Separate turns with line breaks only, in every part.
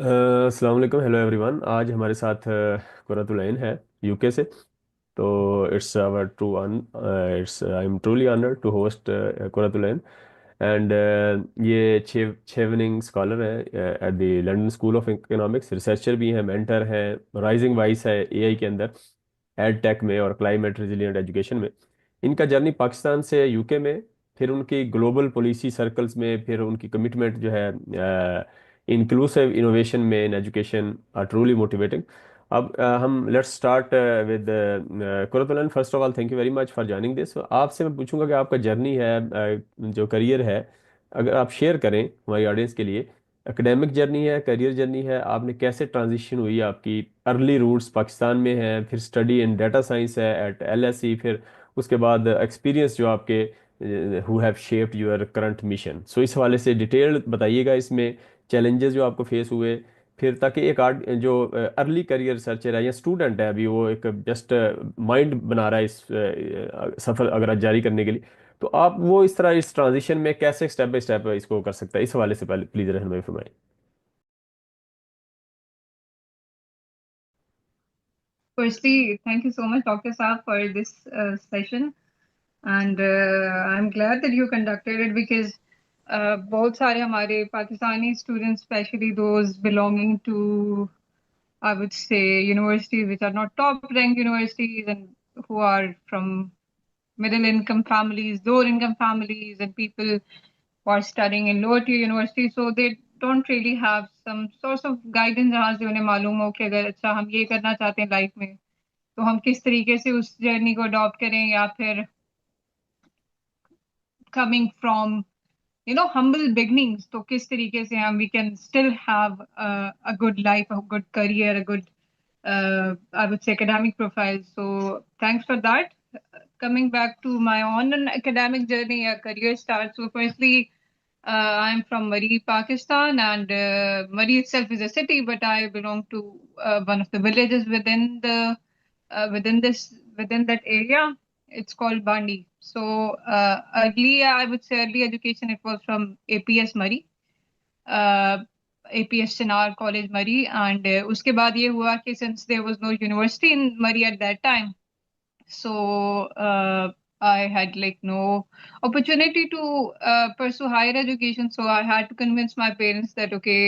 अस्सलाम वालेकुम, hello everyone. आज हमारे साथ कुरतुल ऐन है यूके से। तो it's our true on it's I am truly honoured to host Qurratul Ain. And ये छेवनिंग स्कॉलर है at the London School of Economics, researcher भी हैं, मेंटर हैं, राइजिंग वाइस है एआई के अंदर, एड टेक में और क्लाइमेट रिजिलियंट एजुकेशन में। इनका जर्नी पाकिस्तान से यूके में, फिर उनकी ग्लोबल पॉलिसी सर्कल्स में, फिर उनकी कमिटमेंट जो है इंक्लूसिव इनोवेशन में in education are truly motivating. अब हम let's start with Quratulain. First of all thank you very much for joining this. आपसे मैं पूछूंगा कि आपका जर्नी है, जो करियर है, अगर आप शेयर करें हमारी ऑडियंस के लिए। एकेडमिक जर्नी है, करियर जर्नी है, आपने कैसे ट्रांजिशन हुई, आपकी अर्ली रूट्स पाकिस्तान में है, फिर स्टडी इन डाटा साइंस है एट एलएसई, फिर उसके बाद एक्सपीरियंस जो आपके who have shaped your current mission. So इस हवाले से डिटेल बताइएगा, इसमें चैलेंजेस जो आपको फेस हुए, फिर ताकि एक आर्ट जो अर्ली करियर रिसर्चर है या स्टूडेंट है, अभी वो एक जस्ट माइंड बना रहा है इस सफर अगर जारी करने के लिए, तो आप वो इस तरह इस ट्रांजिशन में कैसे स्टेप बाय स्टेप इसको कर सकता है, इस हवाले से पहले प्लीज रहनुमाई फरमाएं।
Firstly, thank you so much, Dr. Saab, for this session. And I'm glad that you conducted it because बहुत सारे हमारे Pakistani students, especially those belonging to, I would say, universities which are not top ranked universities and who are from middle income families, lower income families, and people who are studying in lower tier universities. So they don't really have some source of guidance जहाँ से उन्हें मालूम हो कि अगर अच्छा हम ये करना चाहते हैं लाइफ में तो हम किस तरीके से उस जर्नी को अडॉप्ट करें या फिर कमिंग फ्रॉम humble beginnings तो किस तरीके से हम we can still have a good life, a good career, a good I would say academic profile. So thanks for that. Coming back to my own academic journey, a career start. So firstly, I'm from Murree, Pakistan, and Murree itself is a city, but I belong to one of the villages within this within that area. It's called Bandi. So early, I would say early education. It was from APS Murree, uh, APS Chinar College Murree, and उसके बाद ये हुआ कि since there was no university in Murree at that time, so I had like no opportunity to pursue higher education. So I had to convince my parents that okay,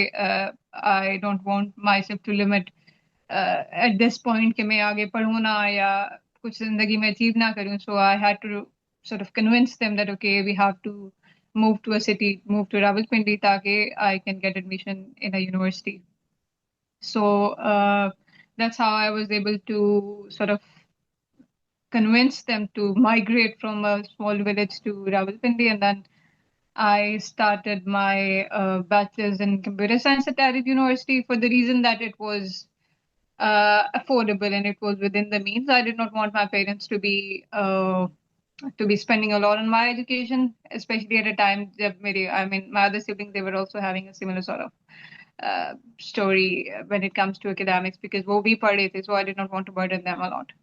I don't want myself to limit at this point कि मैं आगे पढूं ना या कुछ जिंदगी में achieve ना करूं. So I had to sort of convince them that okay, we have to move to a city, move to Rawalpindi ताकि I can get admission in a university. So that's how I was able to sort of convince them to migrate from a small village to Rawalpindi, and then I started my bachelor's in computer science at Arid University for the reason that it was affordable and it was within the means. I did not want my parents to be spending a lot on my education, especially at a time that I mean, my other siblings, they were also having a similar sort of story when it comes to academics because wo bhi padhe the, so I did not want to burden them a lot.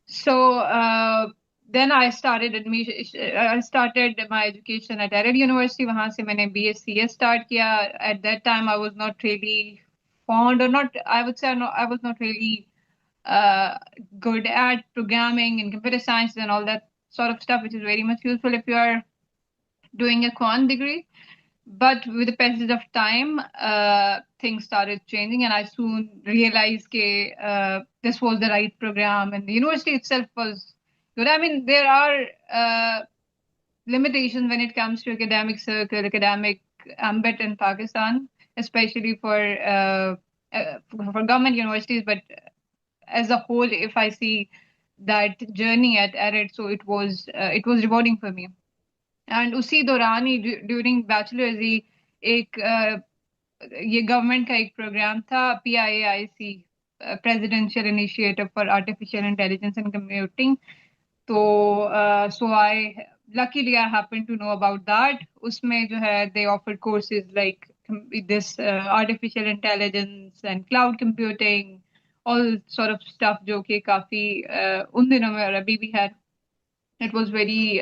So then I started admission. I started my education at Arid University. वहाँ से मैंने BScs start किया. At that time, I was not really fond, or not. I would say I was not really uh, good at programming and computer science and all that sort of stuff, which is very much useful if you are doing a quant degree. But with the passage of time, things started changing, and I soon realized that this was the right program, and the university itself was good. I mean, there are limitations when it comes to academic circle, academic ambit in Pakistan, especially for government universities. But as a whole, if I see that journey at Arid, so it was rewarding for me. And उसी दौरान ही during bachelors ही एक ये government का एक programme था PIAIC, presidential initiative for artificial intelligence and computing. तो सो आई luckily I happened to know about that. उसमें जो है they offered courses like this artificial intelligence and cloud computing, all sort of stuff जो कि काफी उन दिनों में और अभी भी है. It was very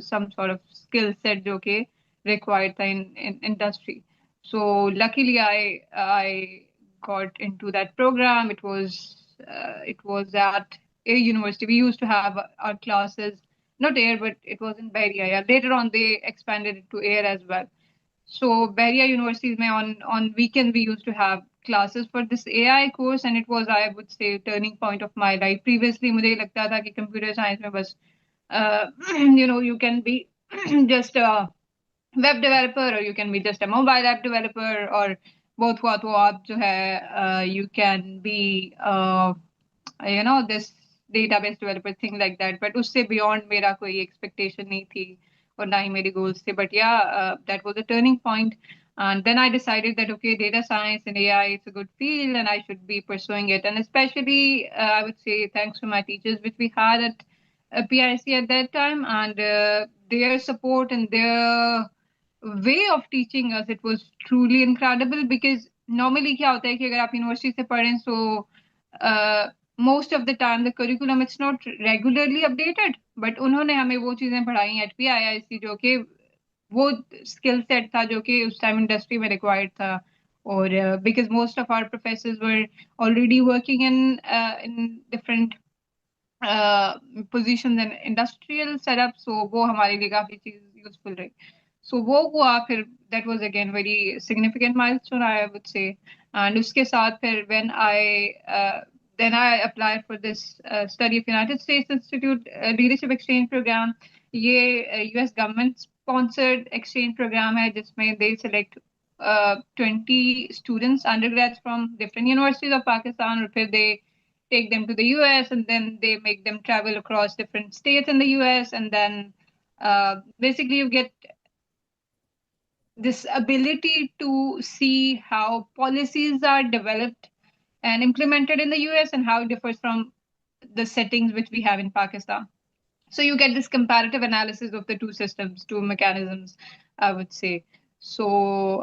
some sort of skill set जो कि required था in industry. So luckily, I got into that program. It was at a university. We used to have our classes not Air, but it was in Bahria. Yeah. Later on, they expanded it to Air as well. So Bahria University mein on weekend we used to have classes for this AI course, and it was, I would say, turning point of my life. Previously मुझे लगता था कि computer science में बस you can be just a web developer or you can be just a mobile app developer or both हुआ तो आप जो है you can be this database developer thing like that, but उससे beyond मेरा कोई expectation नहीं थी और ना ही मेरे goals थे. But yeah, that was a turning point. And then I decided that okay, data science and AI it's a good field and I should be pursuing it. And especially I would say thanks to my teachers which we had at PIC at that time, and their support and their way of teaching us, it was truly incredible. Because normally क्या होता है कि अगर आप university से पढ़ें so most of the time the curriculum it's not regularly updated, but उन्होंने हमें वो चीजें पढ़ाई at PIIC जो कि वो स्किल सेट था जो कि उस टाइम इंडस्ट्री में रिक्वायर्ड था. और because most of our professors were already working in different positions in industrial setup, so वो हमारे लिए काफी चीज यूजफुल रही. So वो हुआ फिर, that was again very significant milestone I would say. And उसके साथ फिर when then I applied for this study of United States Institute Leadership Exchange Program. ये US government sponsored exchange program है जिसमें they select 20 students undergrads from different universities of Pakistan और फिर they take them to the US and then they make them travel across different states in the US, and then basically you get this ability to see how policies are developed and implemented in the US and how it differs from the settings which we have in Pakistan. So you get this comparative analysis of the two systems, two mechanisms, I would say. So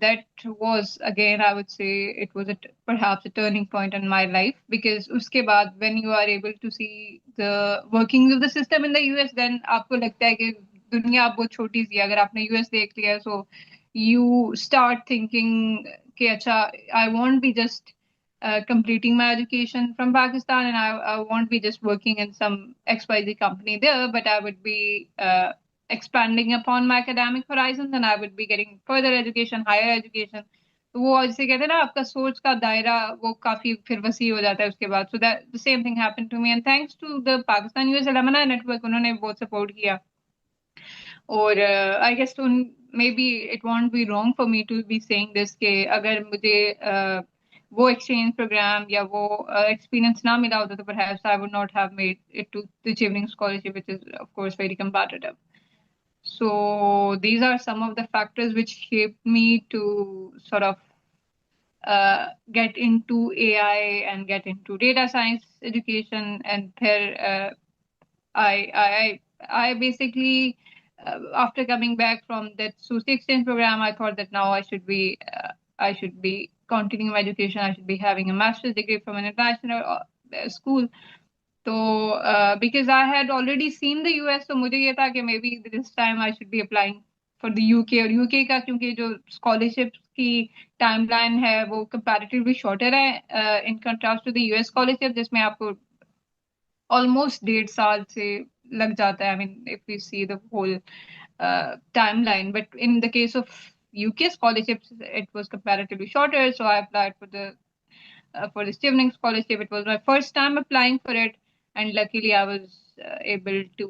that was again, I would say, it was perhaps a turning point in my life, because uske baad, when you are able to see the workings of the system in the US, then आपको लगता है कि दुनिया अब बहुत छोटी सी है. अगर आपने US देख लिया, so you start thinking कि अच्छा, I won't be just completing my education from Pakistan, and I won't be just working in some XYZ company there, but I would be expanding upon my academic horizons and I would be getting further education, higher education. तो वो जैसे कहते हैं ना, आपका सोच का दायरा वो काफी फिर वसी हो जाता है उसके बाद. So that the same thing happened to me, and thanks to the Pakistan US Alumni Network, उन्होंने बहुत सपोर्ट किया. और आई गेस तो maybe it won't be wrong for me to be saying this कि अगर मुझे वो exchange programme या वो एक्सपीरियंस ना मिला होता तो perhaps I would not have made it to the Chevening scholarship, which is of course very competitive. So these are some of the factors which shaped me to sort of get into AI and get into data science education. And then I basically after coming back from that SUSI exchange program, I thought that now I should be continuing my education. I should be having a master's degree from an international school. So because I had already seen the US, so मुझे ये था कि maybe this time I should be applying for the UK. और UK का क्योंकि जो scholarships की timeline है वो comparatively shorter है in contrast to the US scholarship, जिसमें आपको almost 1.5 साल से लग जाता है. I mean, if we see the whole timeline, but in the case of UK scholarships, it was comparatively shorter. So I applied for the Chevening scholarship. It was my first time applying for it, and luckily I was able to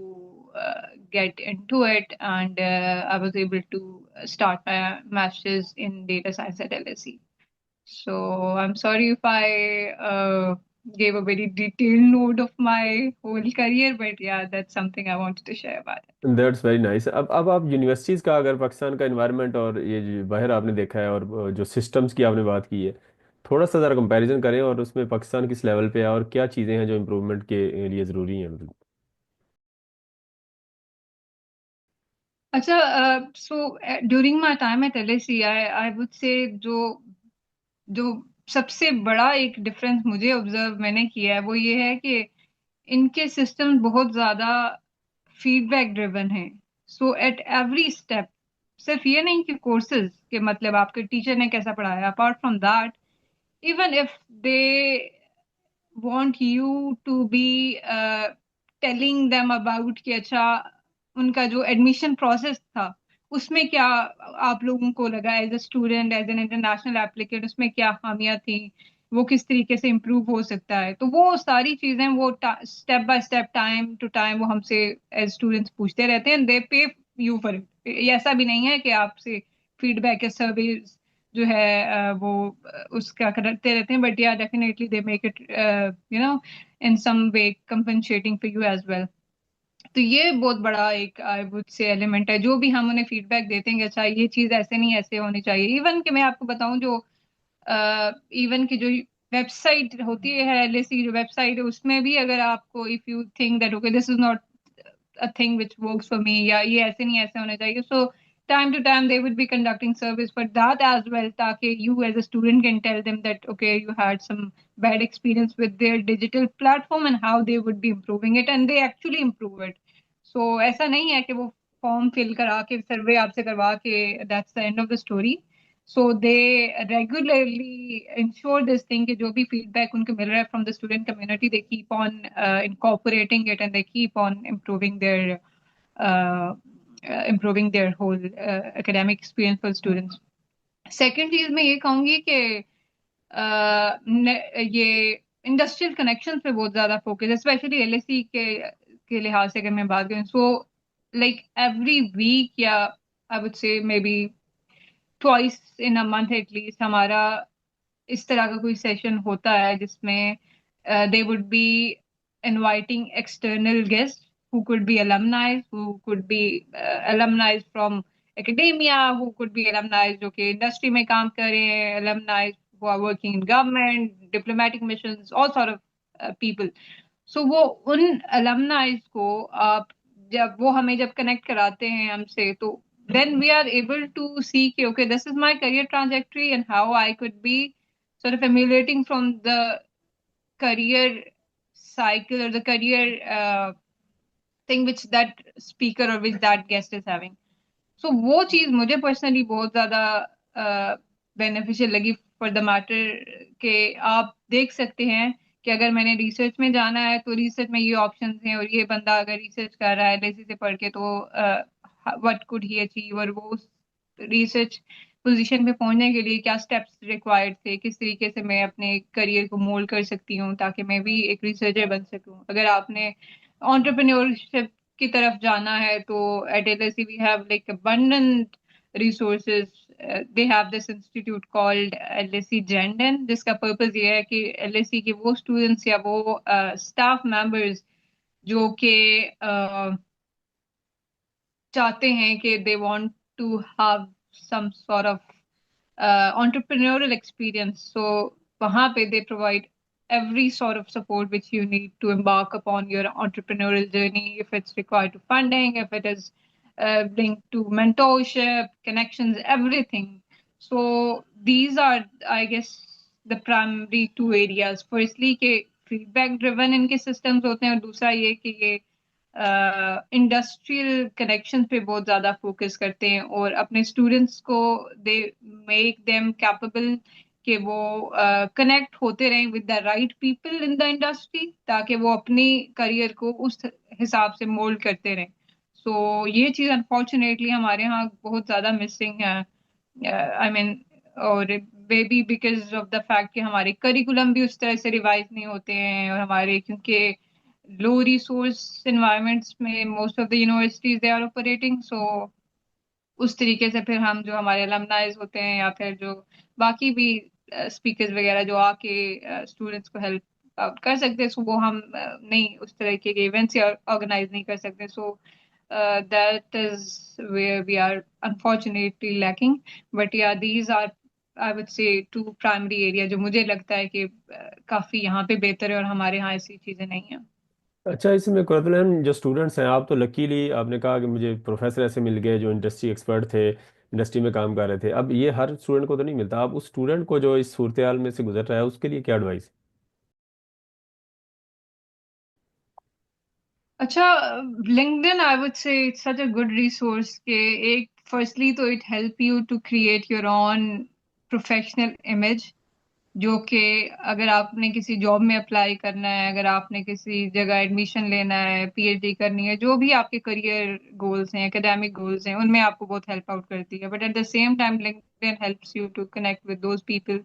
get into it, and I was able to start my master's in data science at LSE. So I'm sorry if I gave a very detailed note of my whole career, but yeah, that's something I wanted to share about it.
That's very nice. अब आप universities का, अगर पाकिस्तान का environment और ये जो बाहर आपने देखा है और जो सिस्टम्स की आपने बात की है, थोड़ा सा ज़रा कंपैरिजन करें और उसमें पाकिस्तान किस लेवल पे है और क्या चीज़ें हैं जो इम्प्रूवमेंट के लिए ज़रूरी हैं मतलब.
अच्छा, so during my time at LSE, I would say जो सबसे बड़ा एक डिफरेंस मुझे ऑब्जर्व मैंने किया है वो ये है कि इनके सिस्टम बहुत ज्यादा फीडबैक ड्रिवन है. सो एट एवरी स्टेप सिर्फ ये नहीं कि कोर्सेज के मतलब आपके टीचर ने कैसा पढ़ाया, apart from that, even if they want you to be telling them about कि अच्छा उनका जो एडमिशन प्रोसेस था उसमें क्या आप लोगों को लगा as a student, as an international applicant, उसमें क्या खामियां थी, वो किस तरीके से इम्प्रूव हो सकता है, तो वो सारी चीजें वो step by step, time to time वो हमसे एज स्टूडेंट्स पूछते रहते हैं, दे पे यू फॉर इट। ऐसा भी नहीं है कि आपसे फीडबैक या सर्वे जो है वो उसका करते रहते हैं, बट या definitely they make it in some way compensating for you as well. तो ये बहुत बड़ा एक आई वुड से एलिमेंट है, जो भी हम उन्हें फीडबैक देते हैं कि अच्छा ये चीज ऐसे नहीं ऐसे होनी चाहिए। इवन कि मैं आपको बताऊं जो इवन की जो वेबसाइट होती है एलएसी की जो वेबसाइट है, उसमें भी अगर आपको if you think that okay this is not a thing which works for me या ये ऐसे नहीं ऐसे होने चाहिए, so time to time they would be conducting service for that as well, ताकि you as a student can tell them that okay you had some bad experience with their digital platform and how they would be improving it and they actually improve it। so ऐसा नहीं है कि वो form fill करा के सर्वे आपसे करवा के that's the end of the story। so they regularly ensure this thing कि जो भी feedback उनको मिल रहा है from the student community they keep on incorporating it and they keep on uh, improving their whole academic experience for students। second चीज मैं ये कहूंगी कि ये इंडस्ट्रियल कनेक्शन पे बहुत ज्यादा फोकस, स्पेशली एलएससी के लिहाज से अगर मैं बात करूँ, सो लाइक एवरी वीक या आई वुड से may be twice in a month at least हमारा इस तरह का कोई सेशन होता है जिसमें they would be inviting external guest who could be alumni, who could be alumni from academia, who could be alumni जो कि इंडस्ट्री में काम कर रहे हैं, alumni who are working in government, diplomatic missions, all sort of people। so वो उन alumni को आप जब वो हमें जब कनेक्ट कराते हैं हमसे, तो then we are able to see कि okay this is my career trajectory and how I could be sort of emulating from the career cycle or the career thing which that speaker or which that guest is having। so वो चीज मुझे personally बहुत ज्यादा beneficial लगी for the matter कि आप देख सकते हैं कि अगर मैंने रिसर्च में जाना है तो रिसर्च में ये ऑप्शंस हैं, और ये बंदा अगर रिसर्च कर रहा है लेसी से पढ़ के तो व्हाट कुड ही अचीव, और वो रिसर्च पोजीशन पे पहुंचने के लिए क्या स्टेप्स रिक्वायर्ड थे, किस तरीके से मैं अपने करियर को मोल्ड कर सकती हूँ ताकि मैं भी एक रिसर्चर बन सकूं। अगर आपने एंटरप्रेन्योरशिप की तरफ जाना है तो at LSE we have like abundant resources। they have this institute called LSE Genden जिसका पर्पस ये है कि LSE के वो स्टूडेंट्स या वो स्टाफ मेंबर्स जो कि चाहते हैं कि they want to have some sort of entrepreneurial experience, so वहाँ पे they provide every sort of support which you need to embark upon your entrepreneurial journey, if it's required to funding, if it is linked to mentorship, connections, everything। so these are I guess the primary two areas। firstly कि feedback driven इनके systems होते हैं, और दूसरा ये कि ये industrial connection पे बहुत ज्यादा फोकस करते हैं और अपने स्टूडेंट्स को दे मेक देम कैपेबल कि वो कनेक्ट होते रहें with the right people in the industry, ताकि वो अपनी करियर को उस हिसाब से मोल्ड करते रहें। ये चीज अनफॉर्चुनेटली हमारे यहाँ बहुत ज्यादा मिसिंग है। आई मीन और may be because of the fact कि हमारे करिकुलम भी उस तरह से रिवाइज नहीं होते हैं, और हमारे क्योंकि लो रिसोर्स एनवायरनमेंट्स में most of the universities they are operating, so उस तरीके से फिर हम जो हमारे अलमनाइज होते हैं या फिर जो बाकी भी स्पीकर्स वगैरह जो आके स्टूडेंट्स को हेल्प आउट कर सकते हैं, सो वो हम नहीं उस तरह के इवेंट्स ऑर्गेनाइज नहीं कर सकते। That is where we are unfortunately lacking. But yeah these are I would say two primary area जो मुझे लगता है कि काफी यहाँ पे बेहतर है, और हमारे यहाँ ऐसी चीजें नहीं है।
अच्छा, इसमें कुरतुलैन जो स्टूडेंट्स हैं, आप तो लकीली आपने कहा कि मुझे प्रोफेसर ऐसे मिल गए जो इंडस्ट्री एक्सपर्ट थे, इंडस्ट्री में काम कर रहे थे। अब ये हर स्टूडेंट को तो नहीं मिलता। आप उस स्टूडेंट को जो इस सूरत हाल में से गुजर रहा है उसके लिए क्या एडवाइस?
अच्छा, LinkedIn I would say it's such a good resource के एक फर्स्टली तो it help you to create your own professional image, जो कि अगर आपने किसी जॉब में अप्लाई करना है, अगर आपने किसी जगह एडमिशन लेना है, पीएचडी करनी है, जो भी आपके करियर गोल्स हैं, एकेडमिक गोल्स हैं, उनमें आपको बहुत हेल्प आउट करती है। But at the same time LinkedIn helps you to connect with those people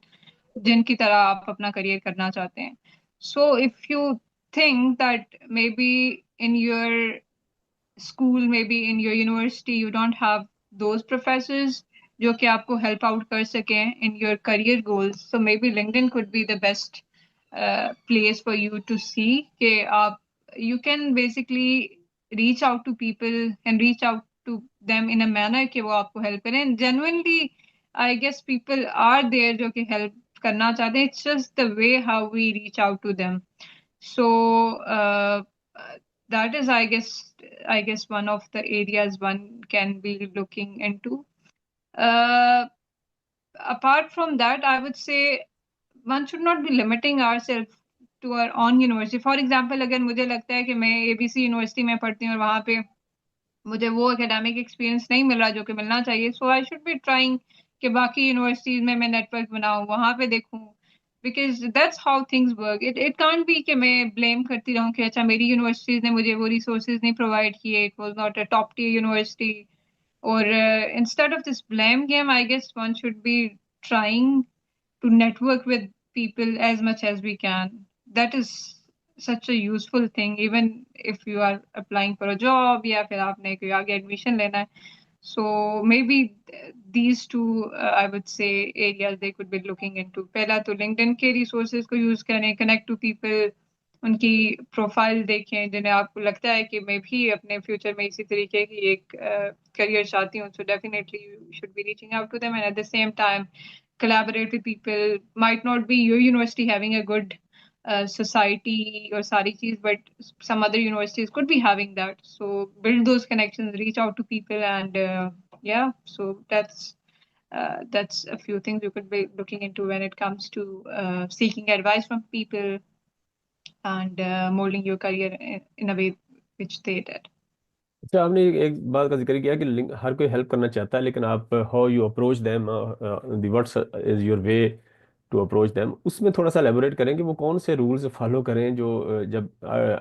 जिनकी तरह आप अपना करियर करना चाहते हैं। So if you think that may be in your school, maybe in your university, you don't have those professors जो कि आपको help out कर सकें in your career goals. So maybe LinkedIn could be the best place for you to see कि आप you can basically reach out to people and reach out to them in a manner कि वो आपको help करें. And genuinely, I guess people are there जो कि help करना चाहते हैं. It's just the way how we reach out to them. So that is, I guess one of the areas one can be looking into. Uh, Apart from that, I would say one should not be limiting ourselves to our own university. For example, अगर मुझे लगता है कि मैं ABC university में पढ़ती हूँ और वहाँ पे मुझे वो एकेडमिक एक्सपीरियंस नहीं मिल रहा जो कि मिलना चाहिए, सो आई शुड बी ट्राइंग कि बाकी यूनिवर्सिटीज में मैं नेटवर्क बनाऊं, वहां पे देखूं, because that's how things work. It can't be कि मैं ब्लेम करती रहूं कि अच्छा मेरी यूनिवर्सिटीज ने मुझे वो रिसोर्सेज नहीं प्रोवाइड किए, it was not a top tier university. और instead of this blame game, I guess one should be trying to network with people as much as we can. That is such a useful thing, even if you are applying for a job या फिर आपने कोई आगे admission लेना है. So maybe these two, I would say, areas they could be looking into. पहला तो LinkedIn के resources को use करें, connect to people, उनकी प्रोफाइल देखें जिन्हें आपको लगता है कि मैं भी अपने फ्यूचर में इसी तरीके की एक करियर चाहती हूँ. So definitely you should be reaching out to them, and at the same time collaborate with people. Might not be your university having a good society or sari cheez, but some other universities could be having that. So build those connections, reach out to people, and yeah. So that's a few things you could be looking into when it comes to seeking advice from people and molding your career in a way which they did.
अच्छा, आपने एक बात का जिक्र किया कि हर कोई help करना चाहता है, लेकिन आप how you approach them, the what's is your way to approach them, उसमें थोड़ा सा एलेबोरेट करें कि वो कौन से रूल्स फॉलो करें जो जब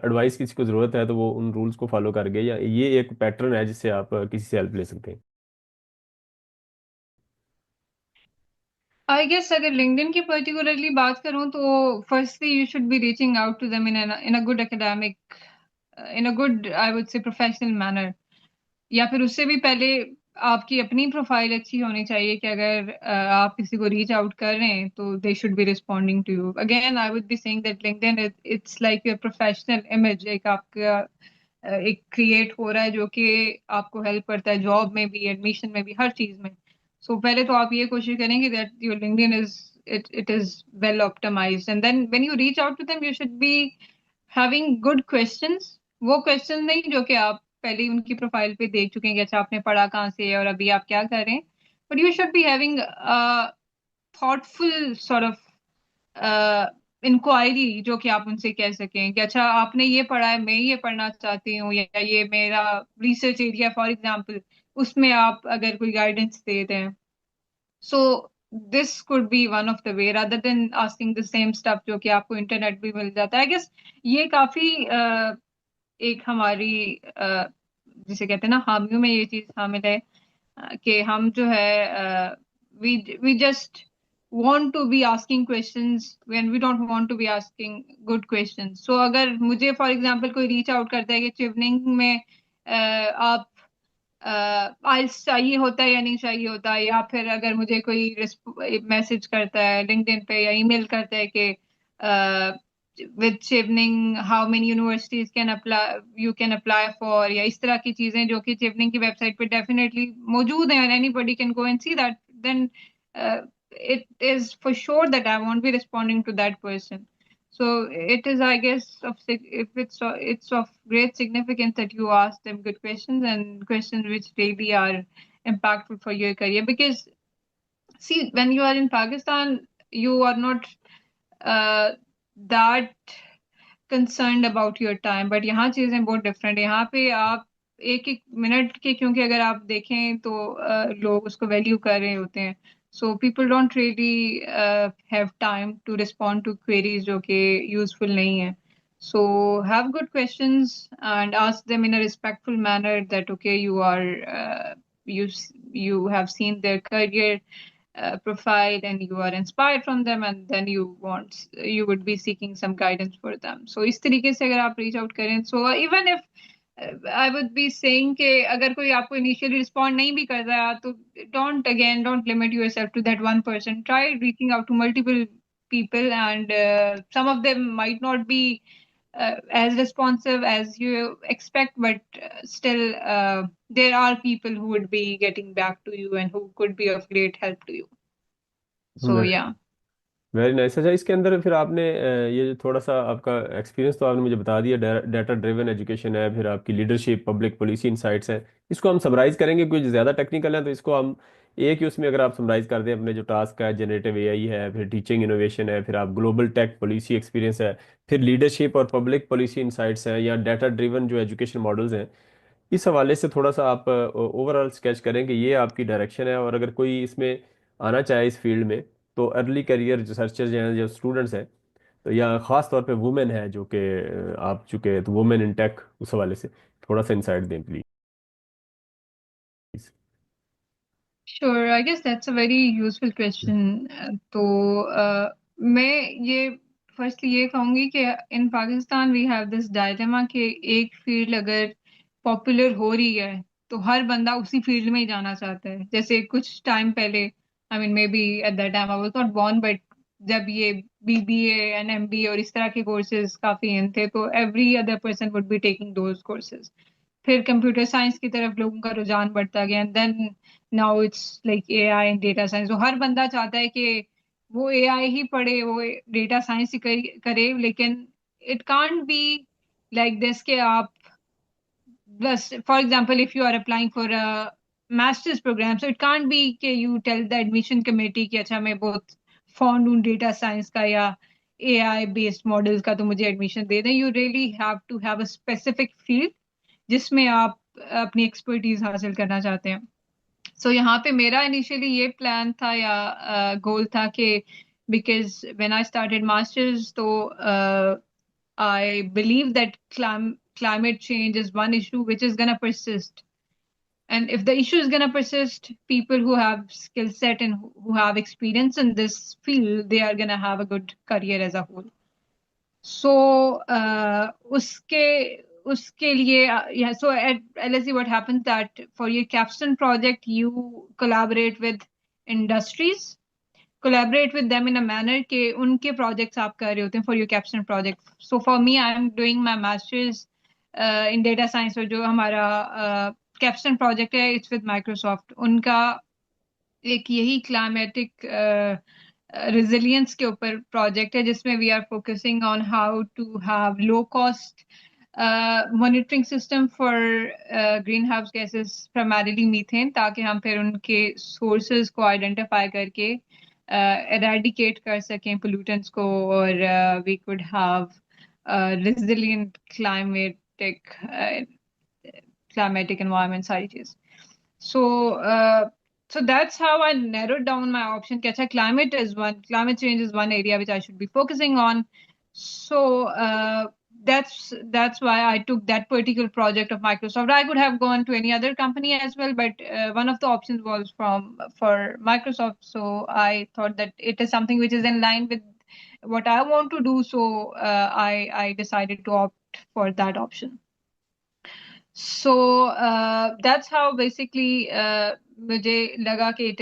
एडवाइस किसी को ज़रूरत है तो वो उन रूल्स को फॉलो कर गए, या ये एक पैटर्न है जिससे आप किसी से हेल्प ले सकते हैं।
आई गेस अगर लिंक्डइन की पर्टिकुलरली बात करूं तो firstly you should be reaching out to them in a good academic, in a good I would say professional manner. या फिर उससे भी पहले आपकी अपनी प्रोफाइल अच्छी होनी चाहिए कि अगर आप किसी को रीच आउट कर रहे हैं तो they should be responding to you. Again I would be saying that LinkedIn it's like your professional image, एक आपका एक क्रिएट हो रहा है जो कि आपको हेल्प करता है जॉब में भी, एडमिशन में भी, हर चीज में. सो पहले तो आप ये कोशिश करेंगे that your LinkedIn is it is well optimized, and then when you reach out to them you should be having good questions. वो क्वेश्चन नहीं जो कि आप पहले ही उनकी प्रोफाइल पे देख चुके हैं कि अच्छा आपने पढ़ा कहाँ से है और अभी आप क्या कर रहे हैं. But you should be having thoughtful sort of inquiry जो कि आप उनसे कह सकें कि अच्छा आपने ये पढ़ा है, मैं ये पढ़ना चाहती हूँ, या ये मेरा रिसर्च एरिया फॉर एग्जांपल, उसमें आप अगर कोई गाइडेंस दे दें. So this could be one of the way rather than asking the same stuff जो कि आपको इंटरनेट भी मिल जाता है. आई गेस ये काफी एक हमारी जिसे कहते हैं ना हामियों में ये चीज शामिल है कि हम जो है we just want to be asking questions when we don't want to be asking good questions. So अगर मुझे फॉर एग्जांपल कोई रीच आउट करता है कि चिवनिंग में आप आइल्स चाहिए होता है या नहीं चाहिए होता है, या फिर अगर मुझे कोई मैसेज करता है लिंक्डइन पे या ईमेल करता है कि with Chevening how many universities can apply you can apply for, या इस तरह की चीजें जो कि चिवनिंग की वेबसाइट पे डेफिनेटली मौजूद हैं, anybody can go and see that, then it is for sure that I won't be responding to that person. So it is, I guess, if it's of great significance that you ask them good questions and questions which really are impactful for your career. Because see, when you are in Pakistan, you are not uh, that concerned about your time. But यहाँ चीजें बहुत different है. यहाँ पे आप एक एक minute के, क्योंकि अगर आप देखें तो लोग उसको वैल्यू कर रहे होते हैं. So people don't really have time to respond to queries जो कि यूजफुल नहीं है. So have good questions and ask them in a respectful manner that okay, you are you you have seen their career profile and you are inspired from them, and then you would be seeking some guidance for them. So इस तरीके से अगर आप reach out करें, so even if I would be saying कि अगर कोई आपको initially respond नहीं भी कर रहा है, तो don't limit yourself to that one person. Try reaching out to multiple people, and some of them might not be as responsive as you expect, but still there are people who would be getting back to you and who could be of great help to you. So yeah.
Very nice. अच्छा, इसके अंदर फिर आपने ये जो थोड़ा सा आपका एक्सपीरियंस तो आपने मुझे बता दिया, डाटा ड्रिवन एजुकेशन है, फिर आपकी लीडरशिप, पब्लिक पॉलिसी इनसाइट्स है। इसको हम समराइज करेंगे, कुछ ज़्यादा टेक्निकल है तो इसको हम एक ही उसमें अगर आप समराइज कर दें, अपने जो टास्क है, जनरेटिव एआई है, फिर टीचिंग इनोवेशन है, फिर आप ग्लोबल टेक पॉलिसी एक्सपीरियंस है, फिर लीडरशिप और पब्लिक पॉलिसी इनसाइट्स हैं, या डाटा ड्रिवन जो एजुकेशन मॉडल्स हैं, इस हवाले से थोड़ा सा आप ओवरऑल स्केच करें कि ये आपकी डायरेक्शन है। और अगर कोई इसमें आना चाहे इस फील्ड में, तो अर्ली करियर रिसर्चर्स हैं, जो स्टूडेंट्स हैं, तो या ख़ास तौर पे वुमेन है जो कि आप चुके हैं, तो वुमेन इन टेक, उस हवाले से थोड़ा सा इंसाइट दें please.
Sure, I guess that's a very useful question. तो मैं ये फर्स्टली ये कहूंगी कि in Pakistan we have this dilemma कि एक फील्ड अगर पॉपुलर हो रही है तो हर बंदा उसी फील्ड में ही जाना चाहता है. जैसे कुछ टाइम पहले, I mean maybe at that time I was not born, but जब ये बीबीए एंड एमबीए और इस तरह के कोर्सेज काफी इन थे, तो every other person would be taking those courses. फिर कंप्यूटर साइंस की तरफ लोगों का रुझान बढ़ता गया, and then now it's like AI and data science. तो हर बंदा चाहता है कि वो एआई ही पढ़े, वो डेटा साइंस ही करे, लेकिन it can't be like this कि आप बस, for example if you are applying for a masters program, so it can't be कि you tell the admission committee कि अच्छा मैं बहुत फॉन्ड हूँ डेटा साइंस का या एआई बेस्ड मॉडल्स का, तो मुझे एडमिशन दे दें. You really have to have a specific field जिसमें आप अपनी एक्सपर्टीज हासिल करना चाहते हैं. सो यहाँ पे मेरा इनिशियली ये प्लान था या गोल था कि because when I started masters, तो I believe that climate change is one issue which is going to persist. And if the issue is going to persist, people who have skill set and who have experience in this field, they are going to have a good career as a whole. So उसके उसके लिए yeah, so at LSE what happens that for your capstone project you collaborate with industries, collaborate with them in a manner कि उनके projects आप कर रहे होते हैं for your capstone project. So for me I am doing my masters in data science, और जो हमारा capstone project है it's with Microsoft. उनका एक यही क्लाइमेटिक resilience के ऊपर प्रोजेक्ट है जिसमें we are focusing on how to have low cost monitoring system for greenhouse gases, primarily methane, ताकि हम फिर उनके सोर्सेज को आइडेंटिफाई करके एराडिकेट कर सकें पोल्यूटेंट्स को, और we could have resilient climatic environment, सारी चीज. So, so that's how I narrowed down my option. Kacha, climate change is one area which I should be focusing on. So, that's why I took that particular project of Microsoft. I could have gone to any other company as well, but one of the options was for Microsoft. So I thought that it is something which is in line with what I want to do. So I decided to opt for that option. So that's how basically मुझे लगा कि it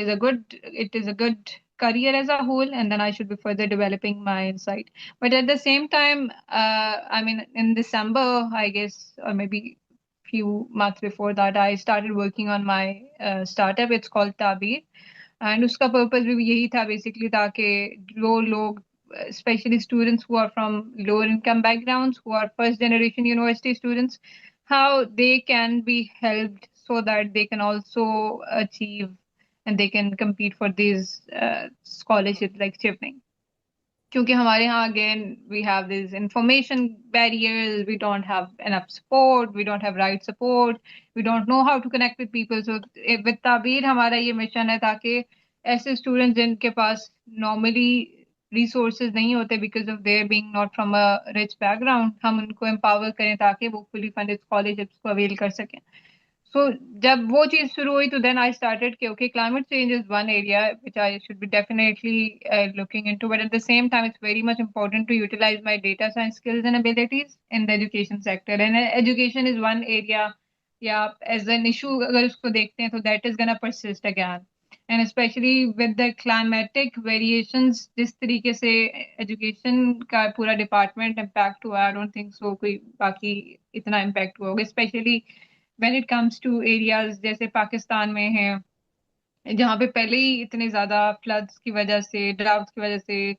is a good career as a whole, and then I should be further developing my insight. But at the same time, I mean, in December, I guess, or maybe few months before that, I started working on my startup. It's called Tabir, and उसका purpose भी यही था basically, ताकि जो लोग, especially students who are from lower income backgrounds, who are first generation university students, how they can be helped so that they can also achieve and they can compete for these scholarships like Chipning. क्योंकि हमारे यहाँ again we have this information barriers, we don't have enough support, we don't have right support, we don't know how to connect with people. So with Tabeer हमारा ये mission है ताकि ऐसे students जिनके पास normally resources नहीं होते because of their being not from a rich background, हम उनको एम्पावर करें ताकि वो फुली फंडेड स्कॉलरशिप्स को अवेल कर सकें। So जब वो चीज शुरू हुई तो then I started कि okay, climate change is one area which I should be definitely looking into, but at the same time it's very much important to utilize my data science skills and abilities in the education sector, and education is one area, yeah, as an issue अगर उसको देखते हैं तो that is gonna persist again, and especially with the climatic variations जिस तरीके से education का पूरा department impact हुआ, I don't think so कोई बाकी इतना impact हुआ होगा, especially when it comes to areas जैसे पाकिस्तान में है, जहाँ पे पहले ही इतने ज्यादा फ्लड्स की वजह से, ड्राउट्स की वजह से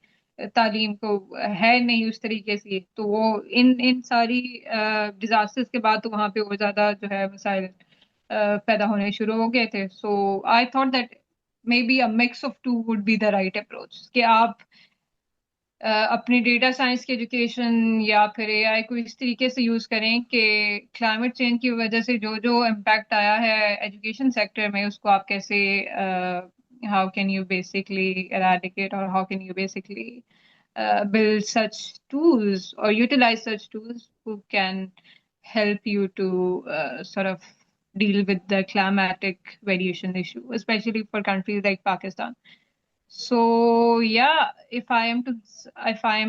तालीम को है नहीं उस तरीके से, तो वो इन इन सारी डिजास्टर्स के बाद तो वहाँ पे और ज्यादा जो है मसाइल पैदा होने शुरू हो गए थे। So I thought that may be a mix of two would be the right approach, कि आप अपनी डेटा साइंस की एजुकेशन या फिर एआई को इस तरीके से यूज करें कि क्लाइमेट चेंज की वजह से जो जो इम्पैक्ट आया है एजुकेशन सेक्टर में उसको आप कैसे how can you basically eradicate, or how can you basically build such tools or utilize such tools who can help you to sort of deal with the climatic variation issue, especially for countries like Pakistan. So yeah, if I am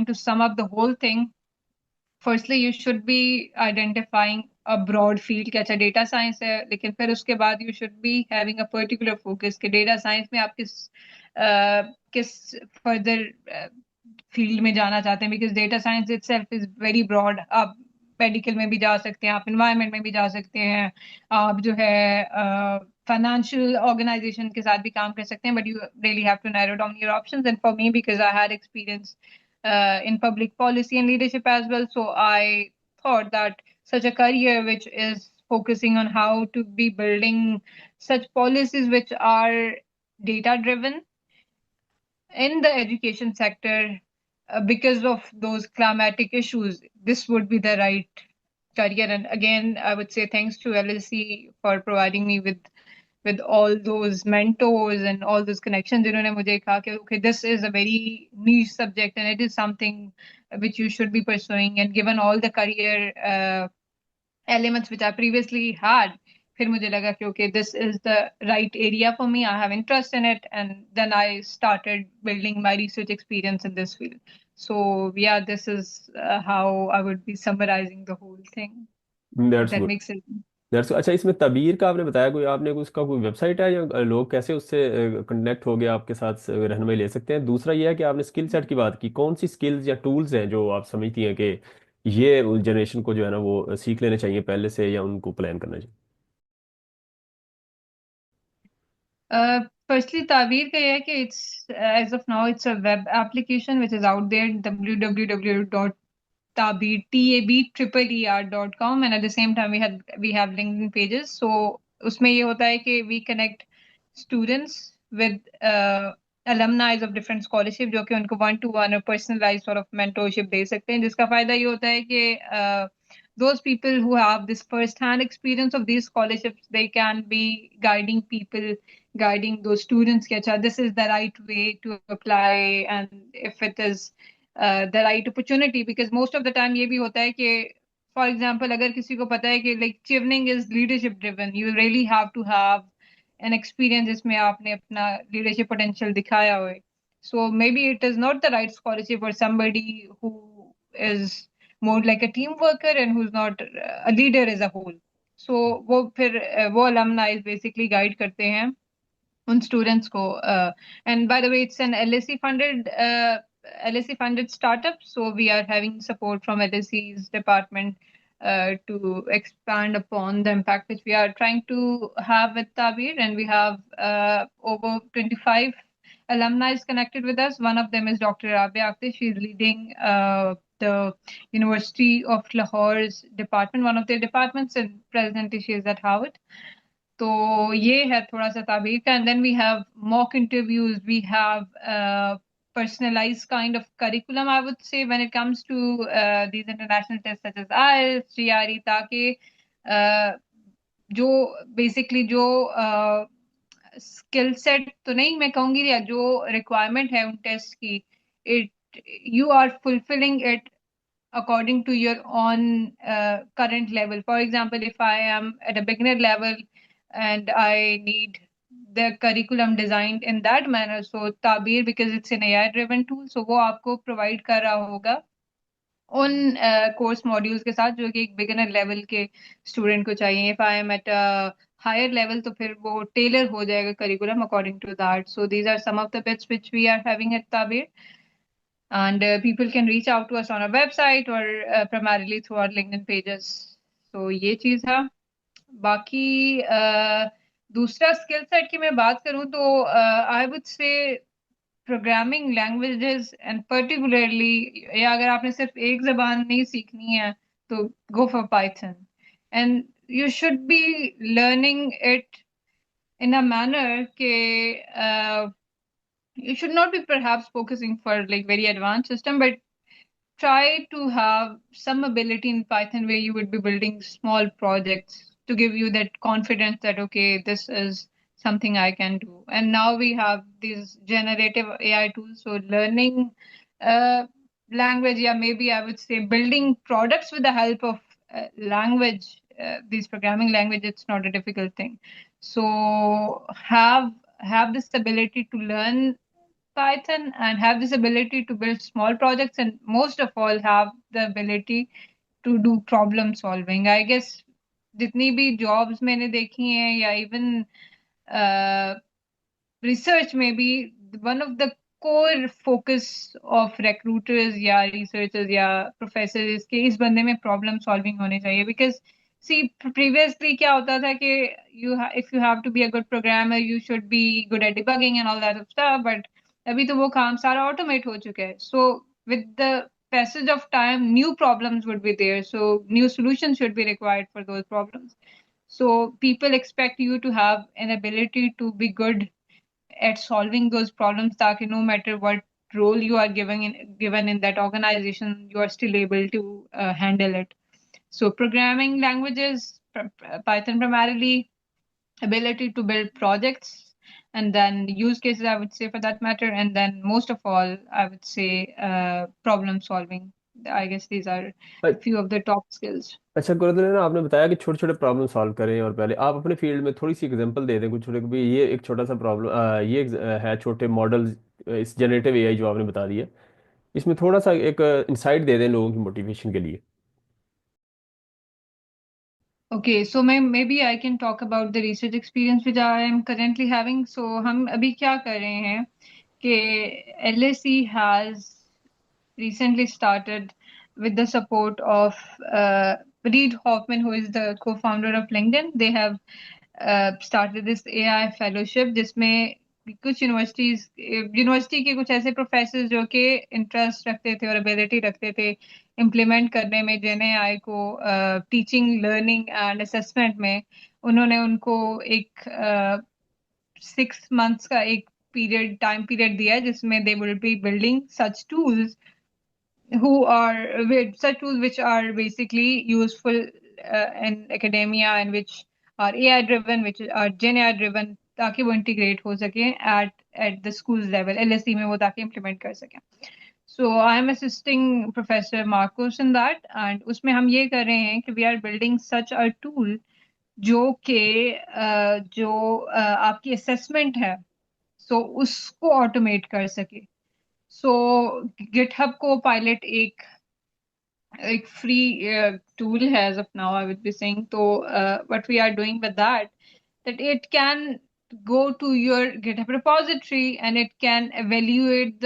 to sum up the whole thing, firstly you should be identifying a broad field कि अच्छा data science है, लेकिन फिर उसके बाद you should be having a particular focus कि data science में आप किस फर्दर फील्ड में जाना चाहते हैं, because data science itself is very broad. आप मेडिकल में भी जा सकते हैं, आप इन्वायरमेंट में भी जा सकते हैं, आप जो है फाइनेंशियल ऑर्गेनाइजेशन के साथ भी काम कर सकते हैं, but you really have to narrow down your options, and for me because I had experience in public policy and leadership as well, so I thought that such a career which is focusing on how to be building such policies which are data driven in the education sector, because of those climatic issues, this would be the right career. And again, I would say thanks to LSC for providing me with all those mentors and all those connections. जिन्होंने मुझे कहा कि okay, this is a very niche subject and it is something which you should be pursuing. And given all the career elements which I previously had, फिर मुझे लगा कि okay, this is the right area for me, I have interest in it, and then I started building my research experience in this field. So yeah, this is how I would be summarizing the whole thing. Hope
that's
that
good.
makes sense.
That's अच्छा, इसमें तबीर का आपने बताया, कोई आपने कोई उसका कोई वेबसाइट है, या लोग कैसे उससे कनेक्ट हो गया आपके साथ, रहनुमाई ले सकते हैं? दूसरा ये है कि आपने स्किल सेट की बात की, कौन सी स्किल्स या टूल्स हैं जो आप समझती हैं कि ये जनरेशन को जो है ना वो सीख लेने चाहिए पहले से, या उनको प्लान करना चाहिए?
Firstly, Tawir का ये है कि it's as of now it's a web application which is out there, www.tabir.com, and at the same time we have LinkedIn pages. So उसमें ये होता है कि we connect students with alumni of different scholarship जो कि उनको one to one और personalized sort of mentorship दे सकते हैं, जिसका फायदा ये होता है कि those people who have this first hand experience of these scholarships, they can be guiding people, guiding those students कि अच्छा this is the right way to apply, and if it is the right opportunity, because most of the time ये भी होता है कि for example अगर किसी को पता है कि like Chevening is leadership driven, you really have to have an experience जिसमें आपने अपना leadership potential दिखाया हो, so maybe it is not the right scholarship for somebody who is more like a team worker and who's not a leader as a whole. So वो फिर वो alumni basically guide करते हैं उन students को, and by the way it's an LSE funded startup, so we are having support from LSE's department to expand upon the impact which we are trying to have with Tabir, and we have over 25 alumni connected with us. One of them is Dr. Rabia Akhtar. She's leading the University of Lahore's department, one of their departments, and presently she is at Harvard. तो ये है थोड़ा सा ताबीर का, and then we have mock interviews, we have personalized kind of curriculum, I would say, when it comes to these international tests such as IELTS, GRE, ताकि जो basically जो स्किल सेट तो नहीं मैं कहूंगी, या जो रिक्वायरमेंट है उन टेस्ट की, it you are fulfilling it according to your own current level. For example, if I am at a beginner level and I need the curriculum designed in that manner, so Tabir, because it's an AI driven tool, so वो आपको provide कर रहा होगा उन course modules के साथ जो कि एक बिगिनर लेवल के स्टूडेंट को चाहिए. If I am at higher level तो फिर वो टेलर हो जाएगा curriculum according to that. So these are some of the bits which we are having at Tabir, and people can reach out to us on our website or primarily through our LinkedIn pages. So ये चीज है. बाकी दूसरा skill set की मैं बात करूं तो आई वुड से प्रोग्रामिंग लैंग्वेजेस एंड पर्टिकुलरली, या अगर आपने सिर्फ एक जबान नहीं सीखनी है तो go for Python. And you should be learning it in a manner के you should not be perhaps focusing for like very advanced system, but try to have some ability in Python where you would be building small projects to give you that confidence that, okay, this is something I can do. And now we have these generative AI tools. So learning language, yeah, maybe I would say building products with the help of language, these programming language, it's not a difficult thing. So have this ability to learn Python and have this ability to build small projects, and most of all have the ability to do problem solving. I guess जितनी भी jobs मैंने देखी हैं या even research में भी, one of the core focus of recruiters या researchers या professors is कि इस बंदे में problem solving होने चाहिए. Because see, previously क्या होता था कि if you have to be a good programmer, you should be good at debugging and all that stuff, but अभी तो वो काम सारा automate हो चुका है. So with the passage of time, new problems would be there, so new solutions should be required for those problems. So people expect you to have an ability to be good at solving those problems, ताकि no matter what role you are given in that organization, you are still able to handle it. So programming languages, Python primarily, ability to build projects, and then use cases, I would say, for that matter, and then most of all, I would say problem solving. I guess these are few of the top skills.
अच्छा गुरुद्वारा ना, आपने बताया कि छोटे छोटे problem solve करें, और पहले आप अपने फील्ड में थोड़ी सी एग्जांपल दे दें कुछ छोटे, भी ये एक छोटा सा प्रॉब्लम, ये है छोटे मॉडल, इस जनरेटिव एआई जो आपने बता दिया, इसमें थोड़ा सा एक इंसाइट दे दें लोगों की मोटिवेशन के लिए.
Okay, so maybe I can talk about the research experience which I am currently having. So हम अभी क्या कर रहे हैं कि LSE has recently started with the support of Reid Hoffman, who is the co-founder of LinkedIn. They have started this AI fellowship जिसमें कुछ university के कुछ ऐसे प्रोफेसर जो कि इंटरेस्ट रखते थे और एबिलिटी रखते थे इम्प्लीमेंट करने में जेन एआई को टीचिंग, लर्निंग एंड असेसमेंट में, उन्होंने उनको एक 6 months का एक टाइम पीरियड दिया जिसमें they will be building such tools with such tools which are basically useful in academia and which are AI driven, which are Gen AI driven, ताकि वो integrate हो सके at the schools level, LSE में वो ताकि implement कर सके. So I am assisting Professor Marcos in that, and उसमें हम ये कर रहे हैं कि we are building such a tool जो कि जो आपकी assessment है, so उसको automate कर सके. So GitHub Copilot एक free tool है as of now, I would be saying. So what we are doing with that it can go to your GitHub repository and it can evaluate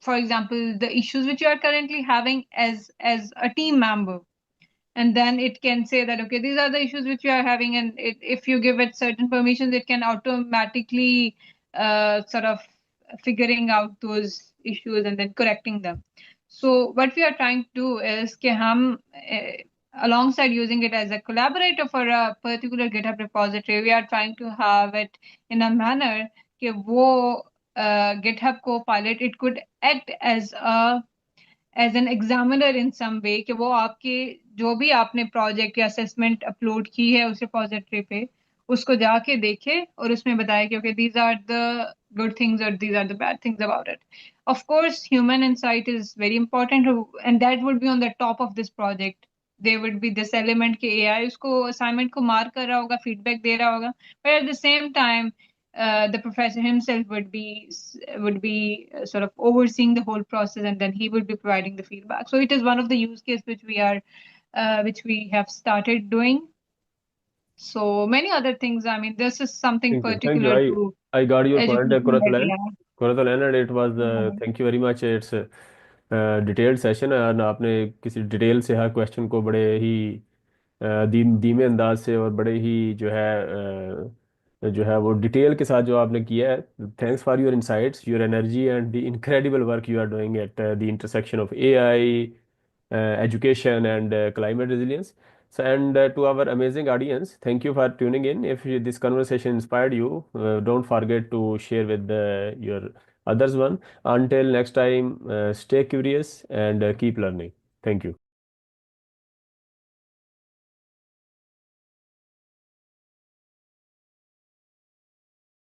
for example, the issues which you are currently having as a team member. And then it can say that, okay, these are the issues which you are having, and if you give it certain permissions, it can automatically sort of figuring out those issues and then correcting them. So what we are trying to do is कि हम alongside using it as a collaborator for a particular GitHub repository, we are trying to have it in a manner कि वो GitHub Copilot, it could act as an examiner in some way, कि वो आपके जो भी आपने project या assessment upload की है उस रिपोजिटरी पे, उसको जाके देखे और उसमें बताए कि okay these are the good things और these are the bad things about it. Of course human insight is very important, and that would be on the top of this project. there would be this element कि AI उसको assignment को mark कर रहा होगा, feedback दे रहा होगा, but at the same time the professor himself would be sort of overseeing the whole process, and then he would be providing the feedback. So it is one of the use case which we have started doing. So many other things. I mean, this is something
Thank you. Thank you.
particular to
I got your point,
education that we
Kuratulan.
have.
Kuratulan, and it was
Yeah.
thank you very much. It's detailed session है, और आपने किसी detail से हर question को बड़े ही धीमे अंदाज से और बड़े ही जो है वो डिटेल के साथ जो आपने किया है. Thanks for your insights, your energy and the incredible work you are doing at the intersection of AI, education, and climate resilience. So, and to our amazing audience, thank you for tuning in. If this conversation inspired you, don't forget to share with your others one. Until next time, stay curious and keep learning. Thank you.